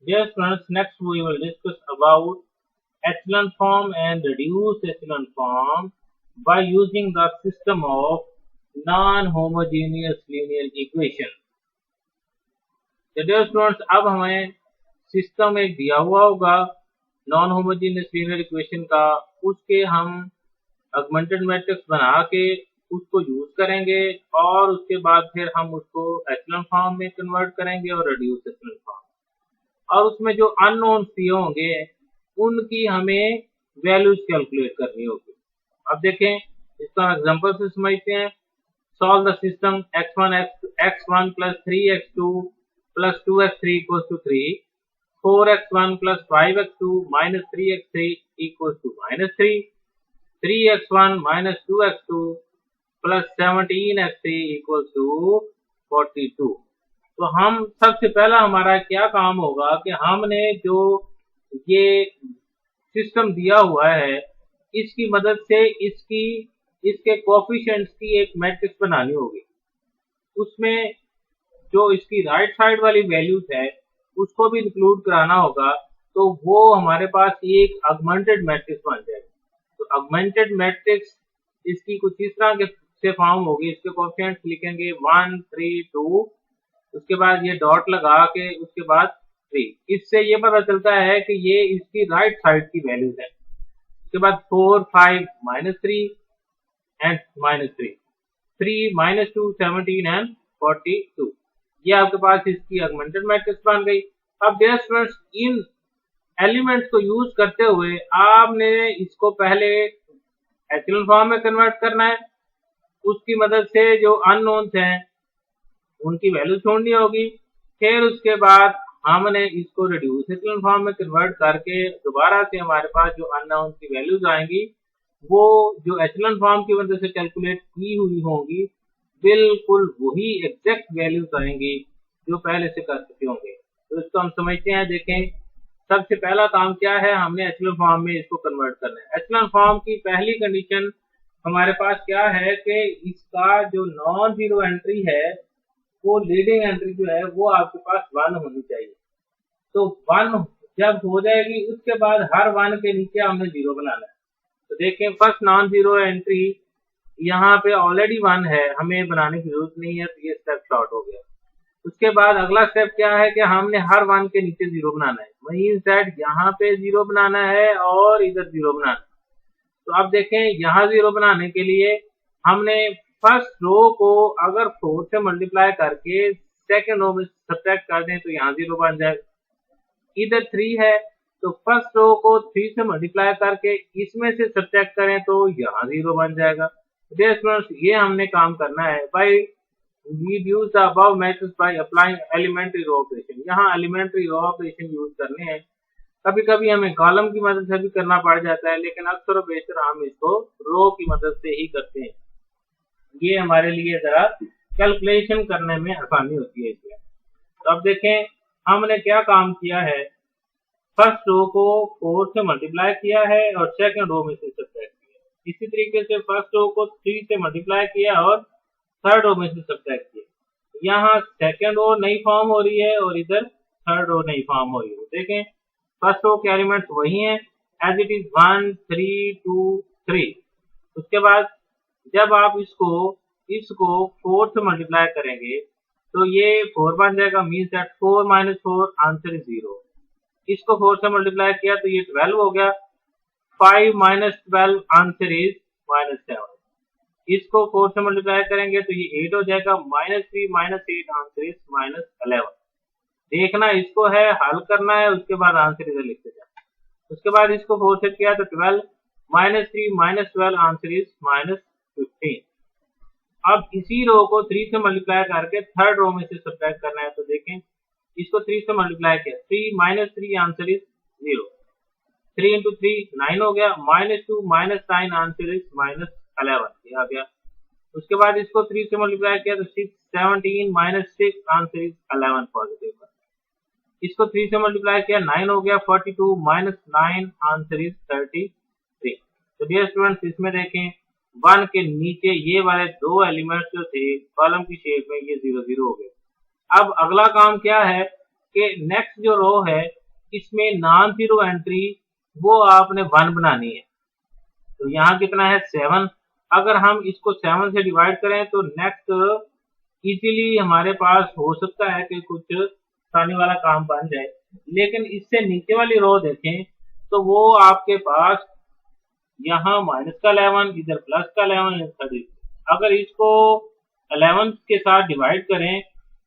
Dear students, next we will discuss about echelon form and reduced echelon form by using the system of non-homogeneous linear equation. तो dear students, अब हमें system एक दिया हुआ होगा non homogeneous linear equation का, उसके हम ऑगमेंटेड मैट्रिक्स बना के उसको यूज करेंगे और उसके बाद फिर हम उसको echelon फॉर्म में कन्वर्ट करेंगे और रिड्यूस echelon फॉर्म, और उसमें जो अननोन दिए होंगे उनकी हमें वैल्यूज कैलकुलेट करनी होगी। अब देखें, इसका एग्जांपल से समझते हैं। Solve the system x1 plus 3x2 plus 2x3 equals to 3, 4x1 plus 5x2 minus 3x3 equals to minus 3, 3x1 minus 2x2 plus 17x3 equals to 42। तो हम सबसे पहला हमारा क्या काम होगा कि हमने जो ये सिस्टम दिया हुआ है इसकी मदद से इसके कोएफिशिएंट्स की एक मैट्रिक्स बनानी होगी। उसमें जो इसकी राइट साइड वाली वैल्यूज है उसको भी इंक्लूड कराना होगा, तो वो हमारे पास एक ऑगमेंटेड मैट्रिक्स बन जाएगी। तो ऑगमेंटेड मैट्रिक्स इसकी कुछ इस तरह के से फॉर्म होगी। इसके कोएफिशिएंट्स लिखेंगे 1 3 2, उसके बाद ये डॉट लगा के उसके बाद 3। इससे ये पता चलता है कि ये इसकी राइट साइड की वैल्यूज है। उसके बाद 4 5 -3 एंड -3, 3 -2 17 एंड 42। ये आपके पास इसकी ऑगमेंटेड मैट्रिक्स बन गई। अब डियर स्टूडेंट्स, इन एलिमेंट्स को यूज करते हुए आपने इसको पहले echelon फॉर्म में कन्वर्ट करना है। उसकी मदद से जो अननोन्स हैं उनकी वैल्यू छोड़नी होगी। फिर उसके बाद हमने इसको रिड्यूस echelon फॉर्म में कन्वर्ट करके दोबारा से हमारे पास जो अननोन की वैल्यूज आएंगी वो जो echelon फॉर्म की मदद से कैलकुलेट की हुई होंगी बिल्कुल वही एग्जैक्ट वैल्यूज आएंगी जो पहले से कर चुके होंगे। तो इसको हम समझते हैं। देखें, सबसे पहला काम क्या है, हमने echelon फॉर्म में इसको कन्वर्ट करना है। echelon फॉर्म की पहली कंडीशन हमारे पास क्या है कि इसका जो नॉन जीरो एंट्री है वो लीडिंग एंट्री जो है वो आपके पास 1 होनी चाहिए। तो 1 जब हो जाएगी उसके बाद हर 1 के नीचे हमने 0 बनाना है। तो देखें, फर्स्ट नॉन जीरो एंट्री यहाँ पे ऑलरेडी 1 है, हमें बनाने की जरूरत नहीं है, तो ये स्टेप शॉर्ट हो गया। उसके बाद अगला स्टेप क्या है कि हमने हर 1 के नीचे 0 बनाना है। मींस दैट यहाँ पे 0 बनाना है और इधर 0 बनाना है। तो अब देखें, यहाँ 0 बनाने के लिए हमने फर्स्ट रो को अगर 4 से मल्टीप्लाई करके सेकंड रो में सब्ट्रैक्ट कर दें तो यहाँ 0 बन जाएगा। इधर 3 है तो फर्स्ट रो को 3 से मल्टीप्लाई करके इसमें से सब्ट्रैक्ट करें तो यहाँ 0 बन जाएगा। डियर स्टूडेंट्स, ये हमने काम करना है bye we use the above methods by applying elementary row operation। यहाँ elementary row operation यूज करने हैं। कभी कभी हमें कॉलम की मदद से भी करना पड़ जाता है, लेकिन अक्सर बेहतर हम इसको रो की मदद से ही करते हैं। ये हमारे लिए जरा कैलकुलेशन करने में आसानी होती है इसमें। तो अब देखें, हमने क्या काम किया है, फर्स्ट रो को 4 से मल्टीप्लाई किया है और सेकंड रो में से सब्ट्रैक्ट किया। इसी तरीके से फर्स्ट रो को 3 से मल्टीप्लाई किया और थर्ड रो में से सब्ट्रैक्ट किया। यहाँ सेकंड रो नई फॉर्म हो रही है और इधर थर्ड रो नई फॉर्म हो रही है। देखें, फर्स्ट रो के एलिमेंट्स वही हैं एज इट इज 1 3 2 3। उसके बाद जब आप इसको 4 से मल्टीप्लाई करेंगे तो ये 4 बन जाएगा। Means that 4 - 4 answer is 0। इसको 4 से मल्टीप्लाई किया तो ये 12 हो गया। 5 - 12 आंसर इज -7। इसको 4 से मल्टीप्लाई करेंगे तो ये 8 हो जाएगा। -3 - 8 आंसर इज -11। देखना इसको है, हल करना है, उसके बाद आंसर इधर लिखते जाए। उसके बाद इसको 4 से किया तो 12 -3 - 12 आंसर इज -15। अब इसी रो को 3 से मल्टीप्लाई करके थर्ड रो में से सब्ट्रैक्ट करना है। तो देखें, इसको 3 से मल्टीप्लाई किया, 3 - 3 आंसर इज 0। 3 × 3 9 हो गया। -2 - 9 आंसर इज -11, ये आ गया। उसके बाद इसको 3 से मल्टीप्लाई किया तो 6 17 - 6 आंसर इज 11 पॉजिटिव। इसको 3 से मल्टीप्लाई किया 9 हो गया। 42 - 9 आंसर इज 33। तो डियर स्टूडेंट्स, इसमें देखें 1 के नीचे ये वाले दो एलिमेंट्स जो थे कॉलम की शेप में, ये 0 0 हो गए। अब अगला काम क्या है कि नेक्स्ट जो रो है इसमें नॉन जीरो एंट्री वो आपने 1 बनानी है। तो यहाँ कितना है 7। अगर हम इसको 7 से डिवाइड करें तो नेक्स्ट इजीली हमारे पास हो सकता है कि कुछ आसानी वाला काम बन जाए। लेकिन इससे नीचे वाली रो देखें तो वो आपके पास यहाँ माइनस का 11, इधर प्लस का 11, इधर 30। अगर इसको 11 के साथ डिवाइड करें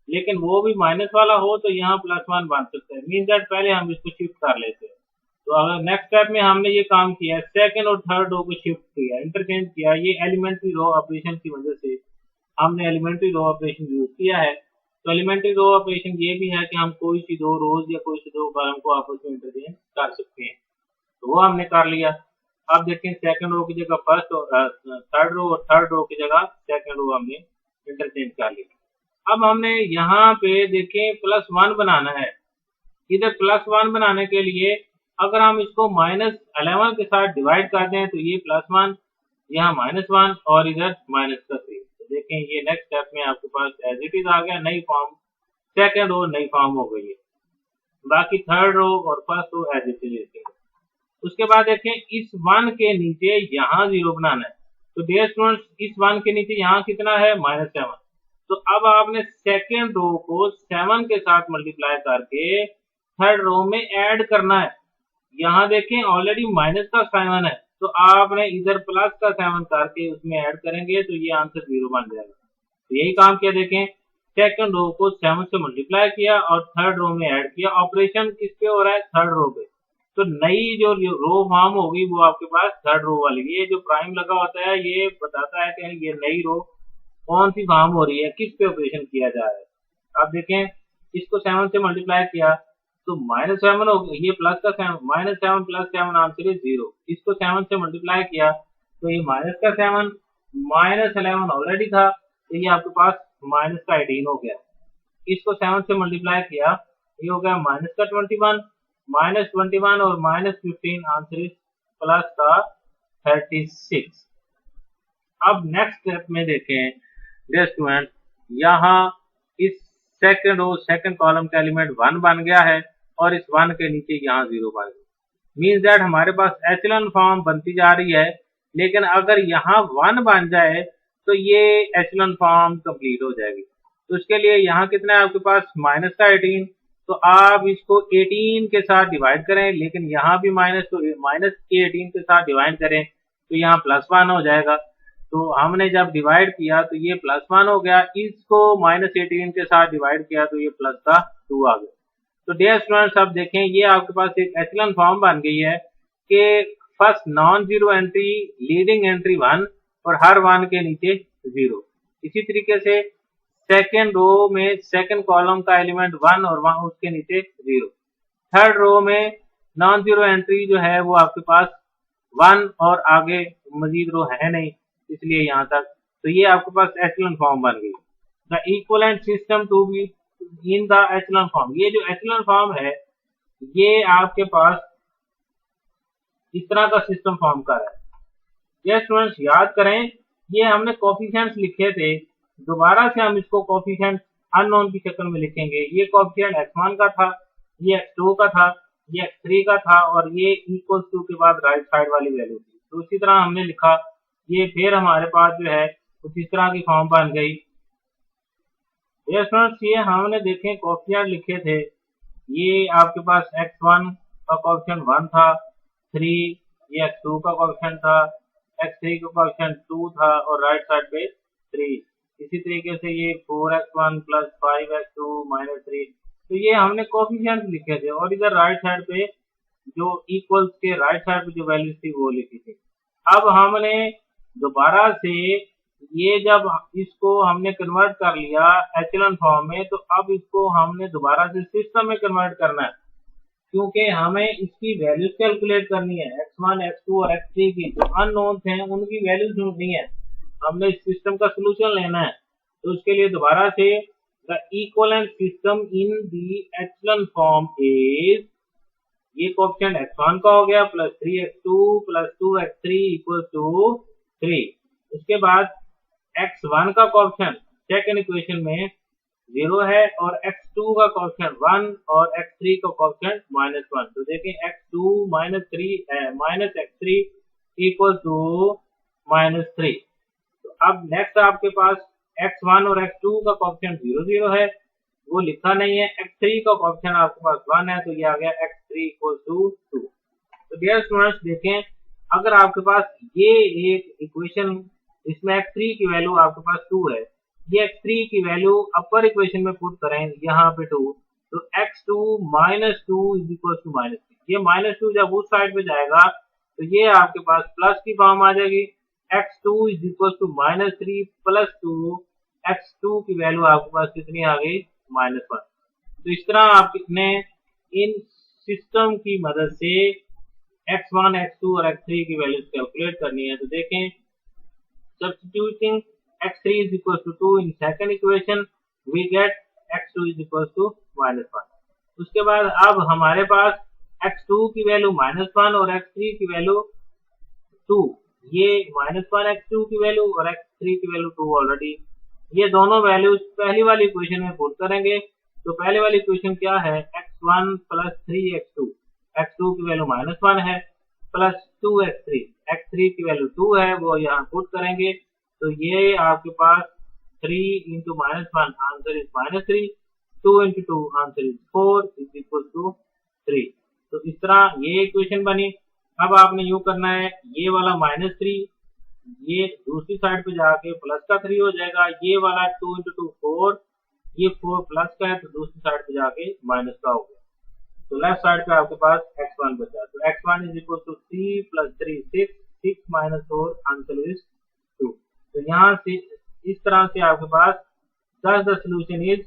लेकिन वो भी माइनस वाला हो तो यहाँ +1 बन सकता है। मीन दैट पहले हम इसको शिफ्ट कर लेते हैं। तो अगर नेक्स्ट स्टेप में हमने ये काम किया, सेकंड और थर्ड रो को शिफ्ट किया, इंटरचेंज किया, ये एलिमेंट्री रो ऑपरेशन की वजह से हमने एलिमेंट्री रो ऑपरेशन यूज किया है। तो एलिमेंट्री रो ऑपरेशन ये भी है कि हम कोई सी दो रोज या कोई सी दो कॉलम को आपस में इंटरचेंज कर सकते हैं। तो वो हमने कर लिया। अब देखें सेकंड रो की जगह फर्स्ट और थर्ड रो और थर्ड रो की जगह सेकंड रो हमने इंटरचेंज कर लिया। अब हमने यहाँ पे देखें +1 बनाना है। इधर +1 बनाने के लिए अगर हम इसको -11 के साथ डिवाइड कर दें तो ये +1, यहाँ -1 और इधर -3। तो देखें ये नेक्स्ट स्टेप में आपके पास एज इट इज आ गया, नई फॉर्म सेकंड रो नई फॉर्म हो गई है। बाकी थर्ड रो और first row as it is. उसके बाद देखें इस 1 के नीचे यहाँ 0 बनाना है। तो डियर स्टूडेंट्स इस 1 के नीचे यहाँ कितना है -7। तो अब आपने सेकेंड रो को 7 के साथ मल्टीप्लाई करके थर्ड रो में ऐड करना है। यहाँ देखें ऑलरेडी माइनस का 7 है तो आपने इधर प्लस का 7 करके उसमें ऐड करेंगे तो ये आंसर 0 बन जाएगा। तो यही काम किया, देखें सेकंड रो को 7 से मल्टीप्लाई किया और थर्ड रो में ऐड किया। ऑपरेशन किस पे हो रहा है, थर्ड रो पे। तो नई जो रो फॉर्म होगी वो आपके पास थर्ड रो वाली। ये जो प्राइम लगा होता है ये बताता है कि ये नई रो कौन सी फॉर्म हो रही है, किस पे ऑपरेशन किया जा रहा है। अब देखें इसको 7 से मल्टीप्लाई किया तो -7 हो गया, ये प्लस का 7, -7 + 7 आंसर है 0। इसको 7 से मल्टीप्लाई किया तो ये माइनस का 7, -11 ऑलरेडी था तो ये आपके पास -18 हो गया। इसको 7 से मल्टीप्लाई किया ये हो गया -21, -21 और -15 आंसर इज प्लस का 36। अब नेक्स्ट स्टेप में देखें डियर स्टूडेंट, यहाँ इस सेकंड रो सेकंड कॉलम का एलिमेंट 1 बन गया है और इस 1 के नीचे यहाँ 0 बन गया। मीन्स दैट हमारे पास एचेलॉन फॉर्म बनती जा रही है। लेकिन अगर यहाँ 1 बन जाए तो ये एचेलॉन फॉर्म कंप्लीट हो जाएगी। तो इसके लिए यहाँ कितना है आपके पास माइनस का 18। तो आप इसको 18 के साथ डिवाइड करें, लेकिन यहाँ भी माइनस, तो माइनस के 18 के साथ डिवाइड करें तो यहाँ +1 हो जाएगा। तो हमने जब डिवाइड किया तो ये +1 हो गया, इसको -18 के साथ डिवाइड किया तो ये प्लस का 2 आ गया। तो डियर स्टूडेंट्स अब देखें ये आपके पास एक एचेलॉन फॉर्म बन गई है कि first non zero entry, leading entry 1 और हर 1 के नीचे 0। इसी तरीके से सेकेंड रो में सेकेंड कॉलम का एलिमेंट 1 और वहां उसके नीचे 0। थर्ड रो में नॉन जीरो एंट्री जो है वो आपके पास 1 और आगे मजीद रो है नहीं, इसलिए यहाँ तक। तो ये आपके पास एचेलॉन फॉर्म बन गई। The equivalent system to be in the echelon form. ये जो एचेलॉन फॉर्म है ये आपके पास इस तरह का सिस्टम फॉर्म कर रहा है। ये स्टूडेंट्स याद करें ये हमने कोफिशिएंट्स लिखे थे, दोबारा से हम इसको कोफिशिएंट्स अननोन की शक्ल में लिखेंगे। ये कोफिशिएंट x1 का था, ये x2 का था, ये x3 का था और ये इक्वल्स टू के बाद राइट साइड वाली वैल्यू थी। तो इसी तरह हमने लिखा, ये फिर हमारे पास जो है कुछ इस तरह की फॉर्म बन गई। ये स्टूडेंट्स ये हमने देखें कोफिशिएंट लिखे थे, ये आपके पास x1 का कोफिशिएंट 1 था, 3, ये x2 का कोफिशिएंट था, x3 का कोफिशिएंट 2 था और राइट साइड पे 3। इसी तरीके से ये 4x1 + 5x2 - 3। तो ये हमने कोफिशिएंट लिखे थे और इधर राइट साइड पे जो इक्वल्स के राइट साइड पे जो वैल्यूज थी वो लिखी थी। अब हमने दोबारा से ये जब इसको हमने कन्वर्ट कर लिया एचेलॉन फॉर्म में, तो अब इसको हमने दोबारा से सिस्टम में कन्वर्ट करना है, क्योंकि हमें इसकी वैल्यूज कैलकुलेट करनी है। x1, x2 और x3 की जो अननोन्स हैं उनकी वैल्यूज ढूंढनी है, हमने इस सिस्टम का सोल्यूशन लेना है। तो उसके लिए दोबारा से the equivalent system in the echelon form is, ये कोएफिशिएंट x1 का हो गया + 3x2 + 2x3 = 3। उसके बाद x1 का कोएफिशिएंट सेकंड इक्वेशन में 0 है और x2 का कोएफिशिएंट 1 और x3 का कोएफिशिएंट -1। तो देखें x2 -3 इक्वल टू -3। तो अब नेक्स्ट आपके पास x1 और x2 का कोएफिशिएंट 0 0 है, वो लिखा नहीं है। x3 का कोएफिशिएंट आपके पास 1 है, तो ये आ गया x3 इक्वल टू 2। तो डियर स्टूडेंट्स देखें, अगर आपके पास ये एक इक्वेशन, इसमें x3 की वैल्यू आपके पास 2 है, ये x3 की वैल्यू अपर इक्वेशन में पुट करें यहाँ पे 2, तो x2 -2 इज इक्वल टू -3। ये -2 जब उस साइड पे जाएगा तो ये आपके पास प्लस की फॉर्म आ जाएगी। x2 is equal to -3 plus 2, x2 की वैल्यू आपके पास कितनी आ गई? -1। तो इस तरह आपने इन सिस्टम की मदद से x1, x2 और x3 की वैल्यूज कैलकुलेट करनी है। तो देखें, substituting x3 is equal to 2 in second equation, we get x2 is equal to -1। उसके बाद अब हमारे पास x2 की वैल्यू -1 और x3 की वैल्यू 2, ये -1 x2 की वैल्यू और x3 की वैल्यू 2 ऑलरेडी, ये दोनों वैल्यूज पहली वाली इक्वेशन में पुट करेंगे। तो पहली वाली इक्वेशन क्या है? x1 प्लस 3x2, x2 की वैल्यू -1 है, प्लस 2x3, x3 की वैल्यू 2 है, वो यहाँ पुट करेंगे। तो ये आपके पास 3 into -1 answer is -3, 2 into 2 answer is 4 is equal to 3। तो इस तरह ये इक्वेशन बनी। अब आपने यूं करना है, ये वाला -3 ये दूसरी साइड पे जाके प्लस का 3 हो जाएगा, ये वाला 2 इंटू 2 4, ये 4 प्लस का है तो दूसरी साइड पे जाके माइनस का हो गया। तो लेफ्ट साइड पे आपके पास x1 बचा। तो x1 is equal to 3 plus 3 6, 6 minus 4 answer is 2। तो यहाँ से इस तरह से आपके पास thus the solution is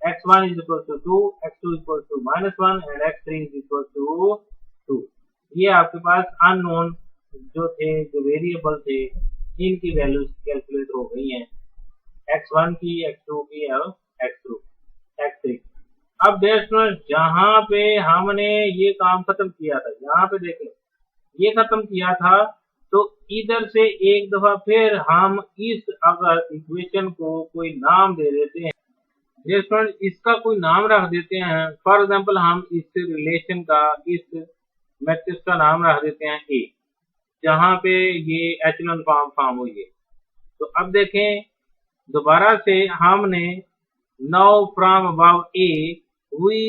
x1 is equal to 2, x2 equal to -1 and x3 is equal to 2। ये आपके पास अननोन जो थे, जो वेरिएबल थे, इनकी वैल्यूज कैलकुलेट हो गई हैं, x1 की, x2 की और x3। अब देखो जहां पे हमने ये काम खत्म किया था, यहाँ पे देखें ये खत्म किया था, तो इधर से एक दफा फिर हम इस अगर इक्वेशन को कोई नाम दे देते हैं, इसका कोई नाम रख देते हैं। फॉर एग्जांपल हम इस रिलेशन का, इस मैट्रिक्स का नाम रख देते हैं ए, जहां पे ये एचेलॉन फॉर्म हुई है। तो अब देखें दोबारा से हमने now from above A V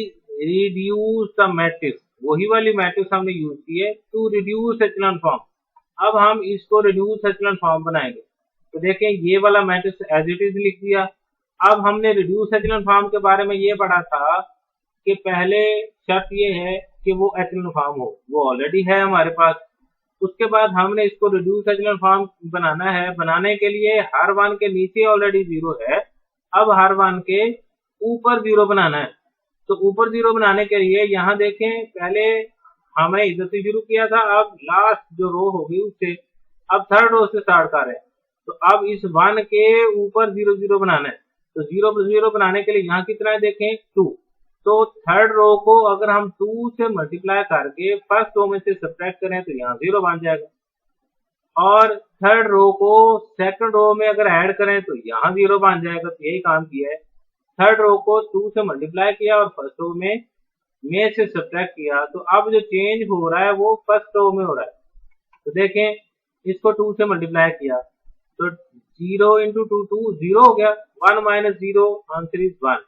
reduce the matrix, वही वाली मैट्रिक्स हमने यूज की है टू रिड्यूस एचेलॉन फॉर्म। अब हम इसको रिड्यूस एचेलॉन फॉर्म बनाएंगे। तो देखें ये वाला मैट्रिक्स एज इट इज लिख दिया। अब हमने रिड्यूस एचेलॉन फॉर्म के बारे में ये पढ़ा था कि पहले शर्त ये है कि वो एचेलॉन फॉर्म हो, वो ऑलरेडी है हमारे पास। उसके बाद हमने इसको रिड्यूस एचेलॉन फॉर्म बनाना है। बनाने के लिए हर वन के नीचे ऑलरेडी 0 है, अब हर वन के ऊपर 0 बनाना है। तो ऊपर 0 बनाने के लिए यहाँ देखें, पहले हमने इधर से शुरू किया था, अब लास्ट जो रो होगी उससे, अब थर्ड रो से स्टार्ट कर रहे हैं। तो अब इस 1 के ऊपर 0 0 बनाना है। तो 0 0 बनाने के लिए यहाँ कितना है देखें 2। तो थर्ड रो को अगर हम 2 से मल्टीप्लाई करके फर्स्ट रो में से सब्ट्रैक्ट करें तो यहाँ 0 बन जाएगा, और थर्ड रो को सेकंड रो में अगर ऐड करें तो यहाँ 0 बन जाएगा। तो यही काम किया है, थर्ड रो को 2 से मल्टीप्लाई किया और फर्स्ट रो में से सब्ट्रैक्ट किया। तो अब जो चेंज हो रहा है वो फर्स्ट रो में हो रहा है। तो देखें इसको 2 से मल्टीप्लाई किया तो 0 इंटू 2 2 0 हो गया, 1 माइनस 0 आंसर इज 1।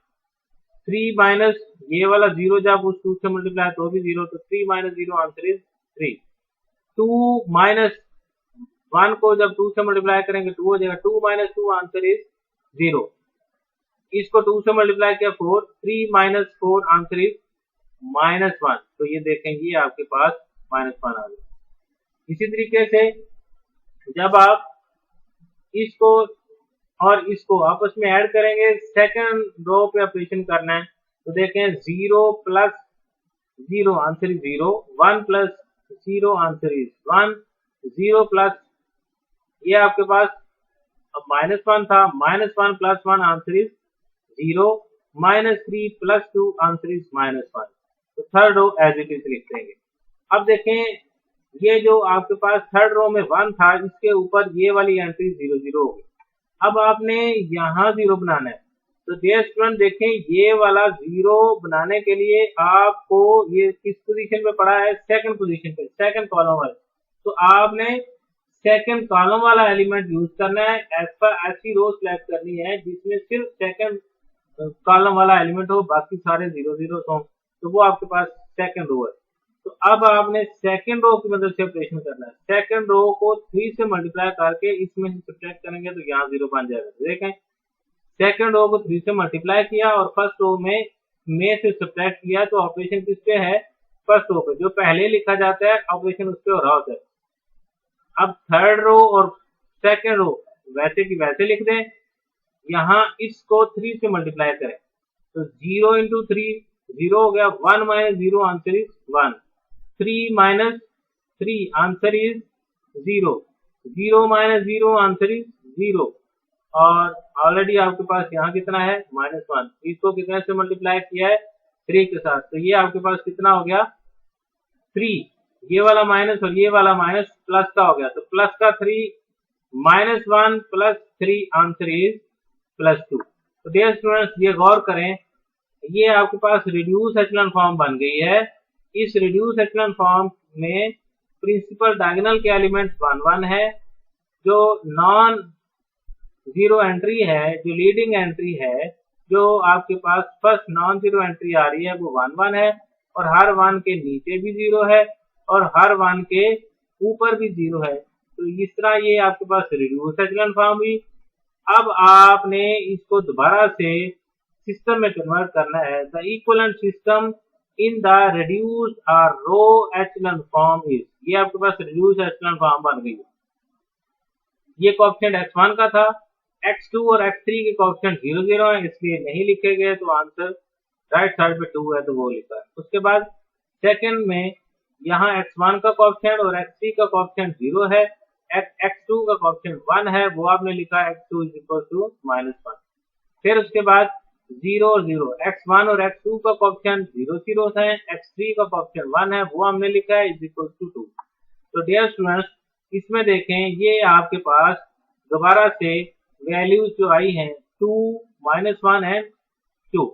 3 माइनस ये वाला 0 जब उस 2 से मल्टीप्लाई तो भी 0, तो 3 माइनस 0 आंसर इज 3। 2 माइनस 1 को जब 2 से मल्टीप्लाई करेंगे 2 हो जाएगा, 2 माइनस 2 आंसर इज 0। इसको 2 से मल्टीप्लाई किया 4, 3 माइनस 4 आंसर इज -1। तो ये देखें ये आपके पास -1 आ गया। इसी तरीके से जब आप इसको और इसको आपस में ऐड करेंगे, सेकंड रो पे ऑपरेशन करना है। तो देखें 0 plus 0 answer is 0, 1 plus 0 answer is 1, 0 plus ये आपके पास अब -1 था, -1 plus 1 answer is 0, -3 plus 2 answer is -1। तो third row as it is लिख देंगे। अब देखें ये जो आपके पास थर्ड रो में 1 था, इसके ऊपर ये वाली एंट्री 0 0 हो गई। अब आपने यहाँ 0 बनाना है। तो डियर स्टूडेंट देखें, ये वाला 0 बनाने के लिए आपको ये किस पोजीशन पे पड़ा है, सेकंड पोजीशन पे, सेकंड कॉलम वाले। तो आपने सेकंड कॉलम वाला एलिमेंट यूज करना है, ऐसी रो सिलेक्ट करनी है जिसमें सिर्फ सेकंड कॉलम वाला एलिमेंट हो, बाकी सारे 0 0 हो, तो वो आपके पास सेकंड रो है। तो अब आपने सेकंड रो की मदद से ऑपरेशन करना है। सेकंड रो को 3 से मल्टीप्लाई करके इसमें से सब्ट्रैक्ट करेंगे तो यहाँ 0 बन जाएगा। देखें, सेकंड रो को 3 से मल्टीप्लाई किया और फर्स्ट रो में से सब्ट्रैक्ट किया, तो ऑपरेशन किस पे है, फर्स्ट रो पे। जो पहले लिखा जाता है ऑपरेशन उस पे हो रहा होता है। अब थर्ड रो और सेकंड रो वैसे की वैसे लिख दें, यहाँ इसको 3 से मल्टीप्लाई करें तो 0 इंटू 3 0 हो गया, 1 minus 0 answer is 1, 3 minus 3 answer is 0, 0 minus 0 answer is 0, और ऑलरेडी आपके पास यहाँ कितना है, -1। इसको कितने से मल्टीप्लाई किया है, 3 के साथ, तो ये आपके पास कितना हो गया, 3। ये वाला माइनस और ये वाला माइनस प्लस का हो गया, तो प्लस का 3 -1 प्लस 3 आंसर इज +2। तो डियर स्टूडेंट्स ये गौर करें, ये आपके पास रिड्यूस एचेलॉन फॉर्म बन गई है। इस रिड्यूस एचेलॉन फॉर्म में प्रिंसिपल डायगोनल के एलिमेंट 1 1 है, जो नॉन जीरो एंट्री है, जो लीडिंग एंट्री है, जो आपके पास फर्स्ट नॉन जीरो एंट्री आ रही है वो 1 1 है, और हर 1 के नीचे भी 0 है और हर 1 के ऊपर भी 0 है। तो इस तरह ये आपके पास रिड्यूस एचेलॉन फॉर्म हुई। अब आपने इसको दोबारा से सिस्टम में कन्वर्ट करना है। The equivalent system in the reduce और रो एचेलॉन फॉर्म इज, ये आपके पास रिड्यूस एचेलॉन फॉर्म बन गई है। ये कोएफिशिएंट x1 का था, x2 और x3 के कोएफिशिएंट 0 0 है, इसलिए नहीं लिखे गए, तो आंसर राइट साइड पे 2 है तो वो लिखा है। उसके बाद सेकंड में यहाँ x1 का कोएफिशिएंट और x3 का कोएफिशिएंट 0 है, x2 का कोएफिशिएंट 1 है, वो आपने लिखा x2 -1। फिर उसके बाद 0 और 0, x1 और x2 का कोएफिशिएंट 0 0 है, x3 का कोएफिशिएंट 1 है, वो हमने लिखा है =2। तो डियर स्टूडेंट्स इसमें देखें, ये आपके पास दोबारा से वैल्यूज जो आई हैं 2 -1 एंड 2,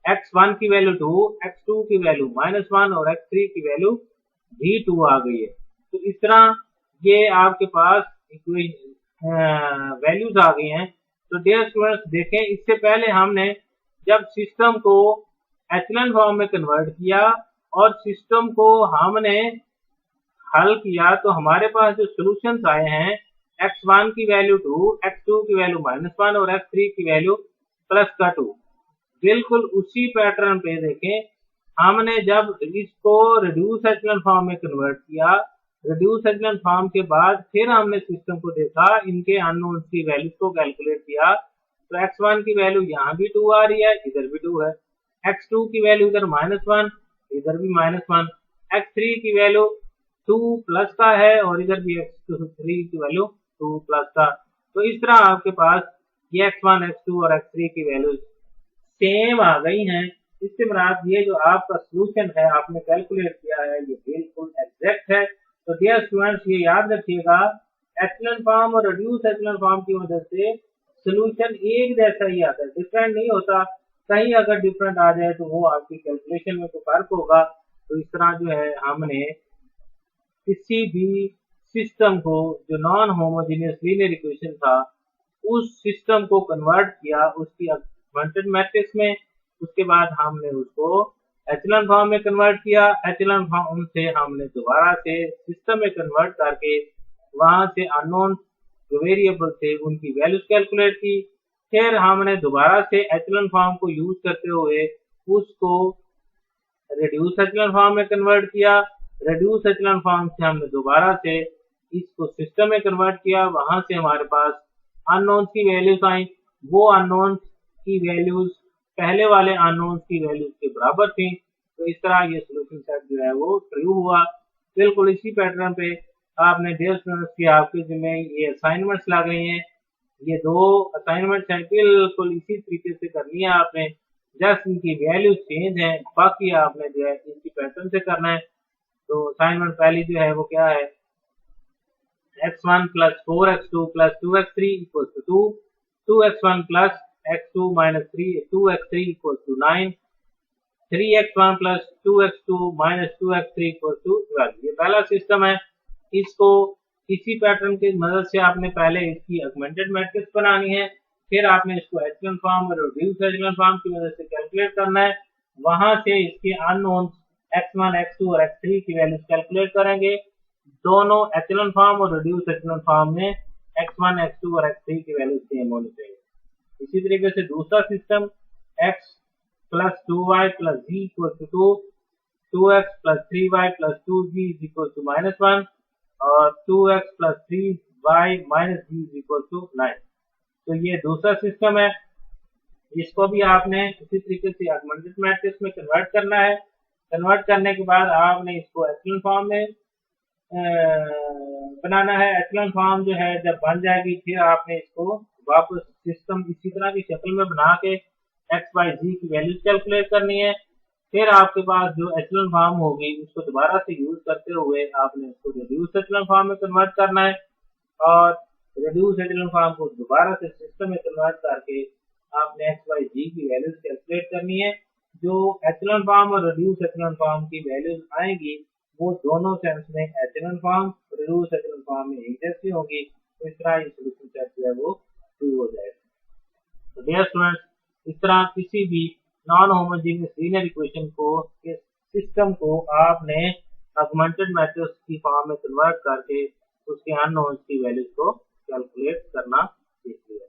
x1 की वैल्यू 2, x2 की वैल्यू -1 और x3 की वैल्यू भी 2 आ गई है। तो इस तरह ये आपके पास वैल्यूज आ गई हैं। तो डियर स्टूडेंट्स देखें, इससे पहले हमने जब सिस्टम को एचेलॉन फॉर्म में कन्वर्ट किया और सिस्टम को हमने हल किया, तो हमारे पास जो सॉल्यूशंस आए हैं, x1 की वैल्यू 2, x2 की वैल्यू -1 और x3 की वैल्यू +2, बिल्कुल उसी पैटर्न पे देखें। हमने जब इसको रिड्यूस एचेलॉन फॉर्म में कन्वर्ट किया, रिड्यूस एचेलॉन फॉर्म के बाद फिर हमने सिस्टम को देखा, इनके अननोन्स की वैल्यूज को कैलकुलेट किया, तो x1 की वैल्यू यहाँ भी 2 आ रही है, इधर भी 2 है, x2 की वैल्यू इधर -1, इधर भी -1, x3 की वैल्यू 2 प्लस का है और इधर भी x3 की वैल्यू 2 प्लस का। तो इस तरह आपके पास ये x1, x2 और x3 की वैल्यूज सेम आ गई हैं। इससे मुराद ये जो आपका सॉल्यूशन है आपने कैलकुलेट किया है, ये बिल्कुल एग्जैक्ट है। तो डियर स्टूडेंट्स ये याद रखिएगा, एचेलॉन फॉर्म और रिड्यूस एचेलॉन फॉर्म की मदद से सॉल्यूशन एक जैसा ही आता है, डिफरेंट नहीं होता। कहीं अगर डिफरेंट आ जाए तो वो आपकी कैलकुलेशन में तो फर्क होगा। तो इस तरह जो है हमने किसी भी सिस्टम को जो नॉन होमोजेनियस लीनियर इक्वेशन था, उस सिस्टम को कन्वर्ट किया उसकी ऑगमेंटेड मैट्रिक्स में। उसके बाद हमने उसको एचेलॉन फॉर्म में कन्वर्ट किया, एचेलॉन फॉर्म से हमने दोबारा से सिस्टम में कन्वर्ट करके वहां से अननोन जो वेरिएबल थे उनकी वैल्यूज कैलकुलेट की। फिर हमने दोबारा से एचेलॉन फॉर्म को यूज करते हुए उसको रिड्यूस एचेलॉन फॉर्म में कन्वर्ट किया। रिड्यूस एचेलॉन फॉर्म से हमने दोबारा से इसको सिस्टम में कन्वर्ट किया, वहां से हमारे पास अननोन्स की वैल्यूज आई। वो अननोन्स की वैल्यूज पहले वाले अननोन्स की वैल्यूज के बराबर थी। तो इस तरह ये सॉल्यूशन सेट जो है वो ट्रू हुआ। बिल्कुल इसी पैटर्न पे आपने डियर स्टूडेंट्स की आपके जिम्मे ये असाइनमेंट्स लग रही हैं। ये 2 असाइनमेंट्स हैं, बिल्कुल इसी तरीके से करनी है आपने, जस्ट इनकी वैल्यूज चेंज है, बाकी आपने जो है इनकी पैटर्न से करना है। तो असाइनमेंट पहली जो है वो क्या है, x1 + 4x2 + 2x3 = 2, 2x1 + x2 minus 2x3 equals to 9, 3x1 plus 2x2 minus 2x3 equals to 12। ये पहला सिस्टम है। इसको इसी पैटर्न की मदद से आपने पहले इसकी ऑगमेंटेड मैट्रिक्स बनानी है, फिर आपने इसको एचेलॉन फॉर्म और रिड्यूस एचेलॉन फॉर्म की मदद से कैलकुलेट करना है। वहां से इसके अननोन x1, x2 और x3 की वैल्यूज कैलकुलेट करेंगे। दोनों एचेलॉन फॉर्म और रिड्यूस एचेलॉन फॉर्म में x1, x2 और x3 की वैल्यूज सेम होनी चाहिए। इसी तरीके से दूसरा system x plus 2y plus z equals to 2, 2x plus 3y plus 2z is equal to -1 और 2x plus 3y minus z is equal to 9। तो ये दूसरा सिस्टम है। इसको भी आपने इसी तरीके से ऑगमेंटेड मैट्रिक्स में कन्वर्ट करना है। कन्वर्ट करने के बाद आपने इसको एचेलॉन फॉर्म में बनाना है। एचेलॉन फॉर्म जो है जब बन जाएगी फिर आपने इसको वापस सिस्टम इसी तरह की शक्ल में बना के x, y, z की वैल्यूज कैलकुलेट करनी है। फिर आपके पास जो एचेलॉन फॉर्म होगी उसको दोबारा से यूज करते हुए आपने उसको रिड्यूस एचेलॉन फॉर्म में कन्वर्ट करना है और रिड्यूस एचेलॉन फॉर्म को दोबारा से सिस्टम में कन्वर्ट करके आपने x, y, z की वैल्यूज कैलकुलेट करनी है। जो एचेलॉन फॉर्म और रिड्यूस एचेलॉन फॉर्म की वैल्यूज आएंगी वो दोनों सेंस में echelon form reduce echelon form में एक जैसी होंगी। तो इस तरह सोल्यूशन सेट जो है वो ट्रू हो जाएगा। तो डियर स्टूडेंट्स, इस तरह किसी भी नॉन होमोजेनियस लीनियर इक्वेशन को के सिस्टम को आपने ऑगमेंटेड मैट्रिक्स की फॉर्म में कन्वर्ट करके उसके अननोन्स की वैल्यूज को कैलकुलेट करना सीख लिया।